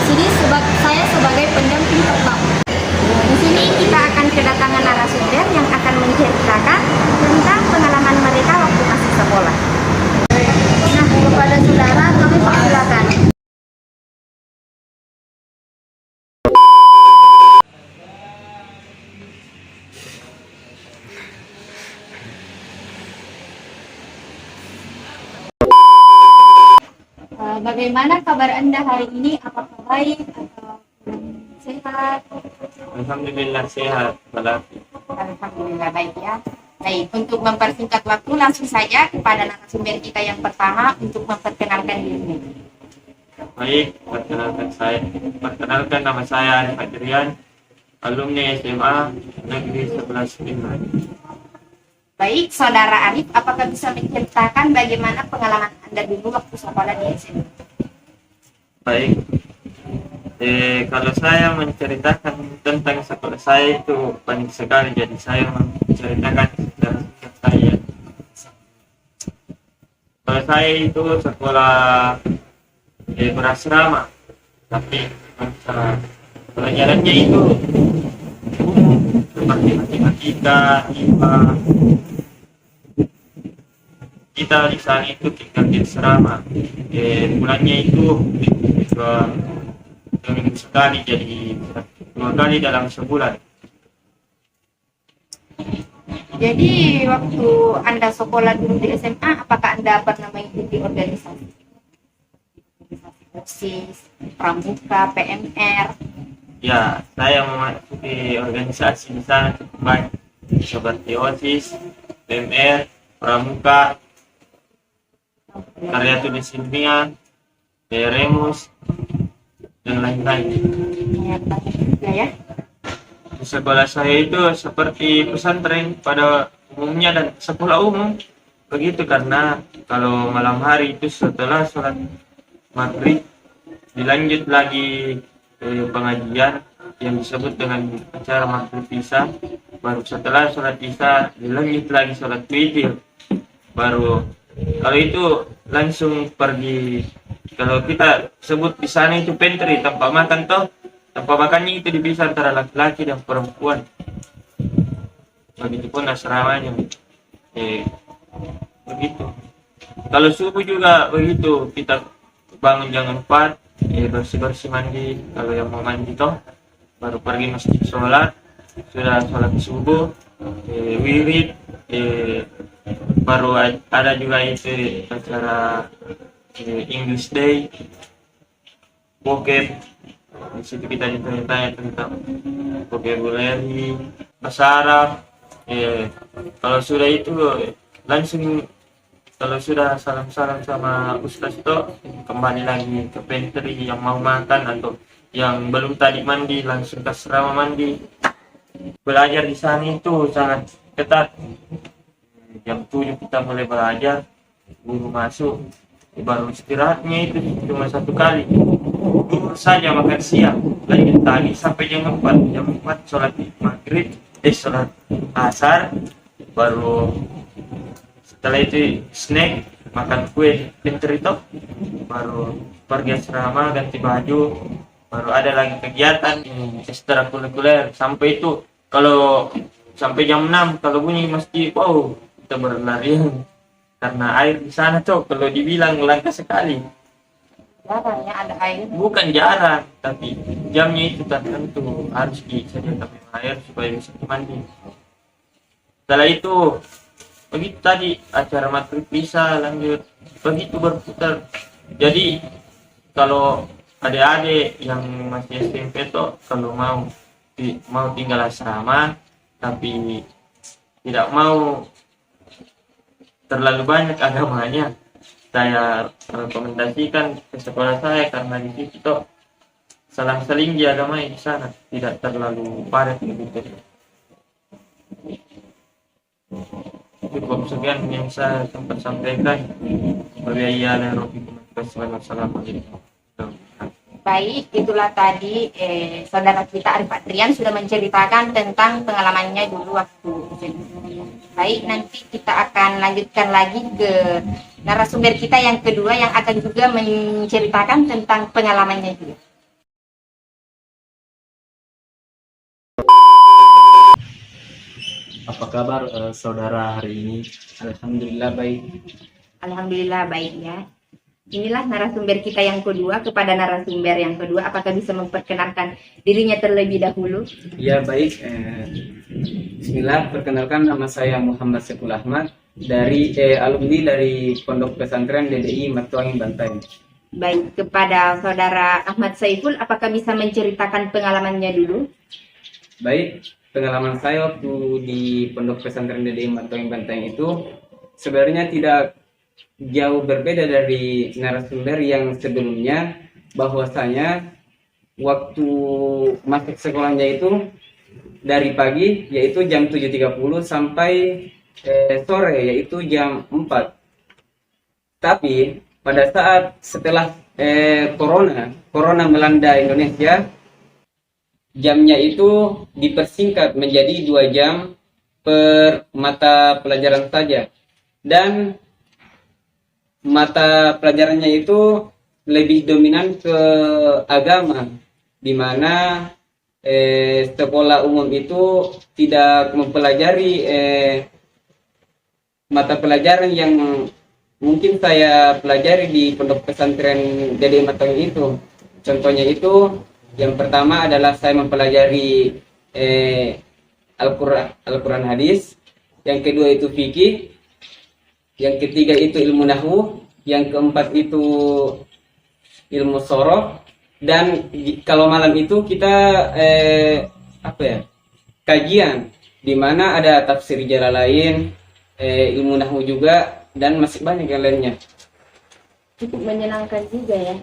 sini saya sebagai pendamping tetap. Di sini kita akan kedatangan narasumber yang akan menceritakan tentang pengalaman mereka waktu masih sekolah. Nah, kepada saudara kami persilakan. Bagaimana kabar Anda hari ini? Apakah baik atau sehat? Alhamdulillah sehat, Alhamdulillah baik ya. Baik, untuk mempersingkat waktu langsung saja kepada narasumber kita yang pertama untuk memperkenalkan diri. baik. Perkenalkan nama saya Arif Adrian, alumni SMA Negeri 11 Pinang. Baik, Saudara Arif, apakah bisa menceritakan bagaimana pengalaman Anda dulu waktu sekolah di SMA? Baik. Kalau saya menceritakan tentang sekolah saya itu banyak sekali, jadi saya menceritakan secara singkat saya. Kalau saya itu sekolah berasrama, tapi pelajarannya itu umum seperti matematika, IPA. Kita di sana itu tinggal di asrama. Bulannya itu dua minggu sekali, jadi 2 kali dalam sebulan. Jadi waktu Anda sekolah dulu di SMA, apakah Anda pernah mengikuti organisasi? Organisasi OSIS, Pramuka, PMR? Ya, saya memasuki organisasi di sana cukup banyak, seperti OSIS, PMR, Pramuka, Karya Tulis Ilmiah, Remus, dan lain-lain. Ya, banyak juga ya. Di sekolah saya itu seperti pesantren pada umumnya dan sekolah umum begitu, karena kalau malam hari itu setelah sholat maghrib dilanjut lagi pengajian yang disebut dengan acara maghrib isya, baru setelah sholat isya dilanjut lagi sholat witir, baru kalau itu langsung pergi. Kalau kita sebut di sana itu pantry, tempat makan toh. Tempat makannya itu dipisah antara laki-laki dan perempuan. Begitupun asramanya. Begitu. Kalau subuh juga begitu, kita bangun jam 4, bersih-bersih mandi. Kalau yang mau mandi toh, baru pergi masjid sholat. Sudah sholat subuh, wirid, baru ada juga itu acara English Day, vocab. Di situ kita ditanya tentang vocabulary, bahasa Arab. Kalau sudah itu langsung, kalau sudah salam-salam sama Ustaz itu kembali lagi ke pantry. Yang mau makan atau yang belum tadi mandi langsung ke asrama mandi. Belajar di sana itu sangat ketat. Jam 7 kita mulai belajar, guru masuk, baru istirahatnya itu cuma 1 kali. Dulu saja makan siang, lanjut tadi sampai jam 4. Jam 4 sholat maghrib, sholat asar, baru setelah itu snack, makan kue pinter itu, baru pergi asrama ganti baju, baru ada lagi kegiatan ekstrakurikuler sampai itu. Kalau sampai jam 6 kalau bunyi masjid, wow, kita berlarian karena air di sana tuh kalau dibilang langka sekali. Jarang ya ada air. Bukan jarang, tapi jamnya itu tertentu, harus disediakan air supaya bisa mandi. Setelah itu begitu tadi acara maghrib bisa lanjut, begitu berputar. Jadi kalau adik-adik yang masih SMP tuh kalau mau tinggal asrama tapi tidak mau terlalu banyak agamanya, saya rekomendasikan ke sekolah saya karena di situ tuh selang-seling di agama di sana tidak terlalu padat begitu. Cukup sekian yang saya sempat sampaikan. Wassalamualaikum. Baik, itulah tadi saudara kita Arif Adrian sudah menceritakan tentang pengalamannya dulu waktu SMA. Baik, nanti kita akan lanjutkan lagi ke narasumber kita yang kedua yang akan juga menceritakan tentang pengalamannya juga. Apa kabar saudara hari ini? Alhamdulillah baik. Alhamdulillah baik ya. Inilah narasumber kita yang kedua. Kepada narasumber yang kedua, apakah bisa memperkenalkan dirinya terlebih dahulu? Ya baik. Bismillah, perkenalkan nama saya Muhammad Saiful Ahmad dari alumni dari Pondok Pesantren DDI Matuangin Bantai. Baik, kepada saudara Ahmad Saiful, apakah bisa menceritakan pengalamannya dulu? Baik, pengalaman saya waktu di Pondok Pesantren DDI Matuangin Bantai itu sebenarnya tidak jauh berbeda dari narasumber yang sebelumnya, bahwasanya waktu masuk sekolahnya itu dari pagi yaitu jam 7.30 sampai sore yaitu jam 4. Tapi pada saat setelah corona melanda Indonesia, jamnya itu dipersingkat menjadi 2 jam per mata pelajaran saja, dan mata pelajarannya itu lebih dominan ke agama, di mana sekolah umum itu tidak mempelajari mata pelajaran yang mungkin saya pelajari di Pondok Pesantren DDI Matuangin itu. Contohnya itu, yang pertama adalah saya mempelajari Al-Quran hadis, yang kedua itu fikih, yang ketiga itu ilmu nahwu, yang keempat itu ilmu sorof, dan kalau malam itu kita kajian, di mana ada tafsir Jalalain, ilmu nahwu juga, dan masih banyak yang lainnya. Cukup menyenangkan juga ya.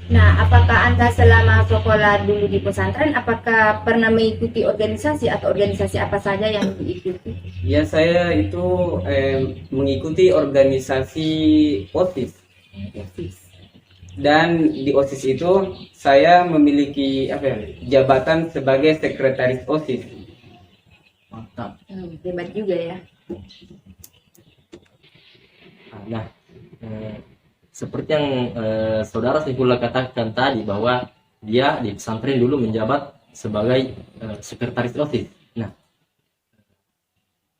Nah, apakah Anda selama sekolah dulu di pesantren, apakah pernah mengikuti organisasi atau organisasi apa saja yang diikuti? Ya, saya itu mengikuti organisasi OSIS. Dan di OSIS itu saya memiliki jabatan sebagai sekretaris OSIS. Mantap. Hebat juga ya. Nah, seperti yang saudara Saifullah katakan tadi, bahwa dia di pesantren dulu menjabat sebagai sekretaris OSIS. Nah,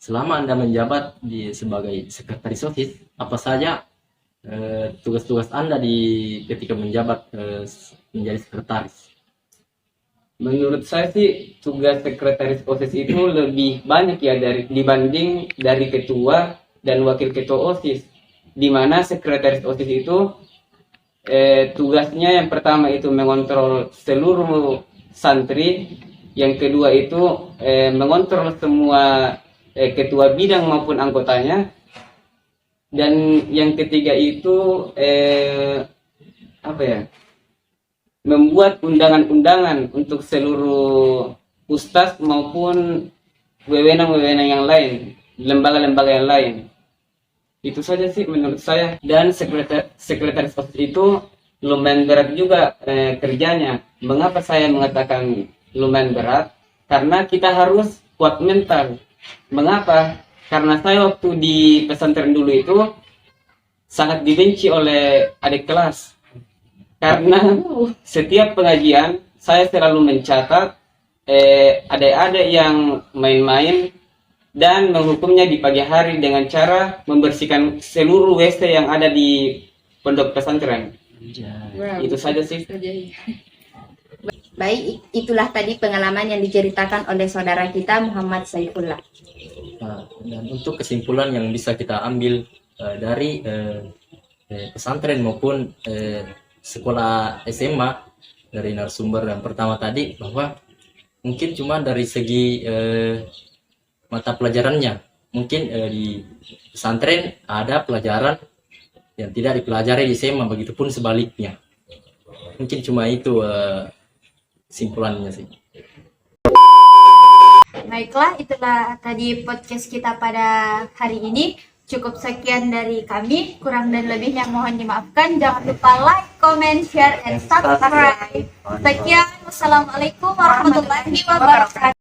selama Anda menjabat sebagai sekretaris OSIS, apa saja tugas-tugas Anda ketika menjabat menjadi sekretaris? Menurut saya sih tugas sekretaris OSIS itu lebih banyak ya dibanding dari ketua dan wakil ketua OSIS, di mana sekretaris OSIS itu tugasnya yang pertama itu mengontrol seluruh santri, yang kedua itu mengontrol semua ketua bidang maupun anggotanya, dan yang ketiga itu membuat undangan-undangan untuk seluruh ustaz maupun wewenang-wewenang yang lain, lembaga-lembaga yang lain. Itu saja sih menurut saya. Dan sekretaris OSIS itu lumayan berat juga kerjanya. Mengapa saya mengatakan lumayan berat? Karena kita harus kuat mental. Mengapa? Karena saya waktu di pesantren dulu itu sangat dibenci oleh adik kelas. Karena setiap pengajian saya selalu mencatat adik-adik yang main-main dan menghukumnya di pagi hari dengan cara membersihkan seluruh WC yang ada di pondok pesantren. Wow. Itu saja sih. Baik, itulah tadi pengalaman yang diceritakan oleh saudara kita Muhammad Saifullah. Nah, dan untuk kesimpulan yang bisa kita ambil dari pesantren maupun sekolah SMA dari narasumber yang pertama tadi, bahwa mungkin cuma dari segi mata pelajarannya, mungkin di pesantren ada pelajaran yang tidak dipelajari di SMA, begitupun sebaliknya. Mungkin cuma itu simpulannya sih. Baiklah, itulah tadi podcast kita pada hari ini. Cukup sekian dari kami, kurang dan lebihnya mohon dimaafkan. Jangan lupa like, comment, share, and subscribe. Sekian, wassalamualaikum warahmatullahi wabarakatuh.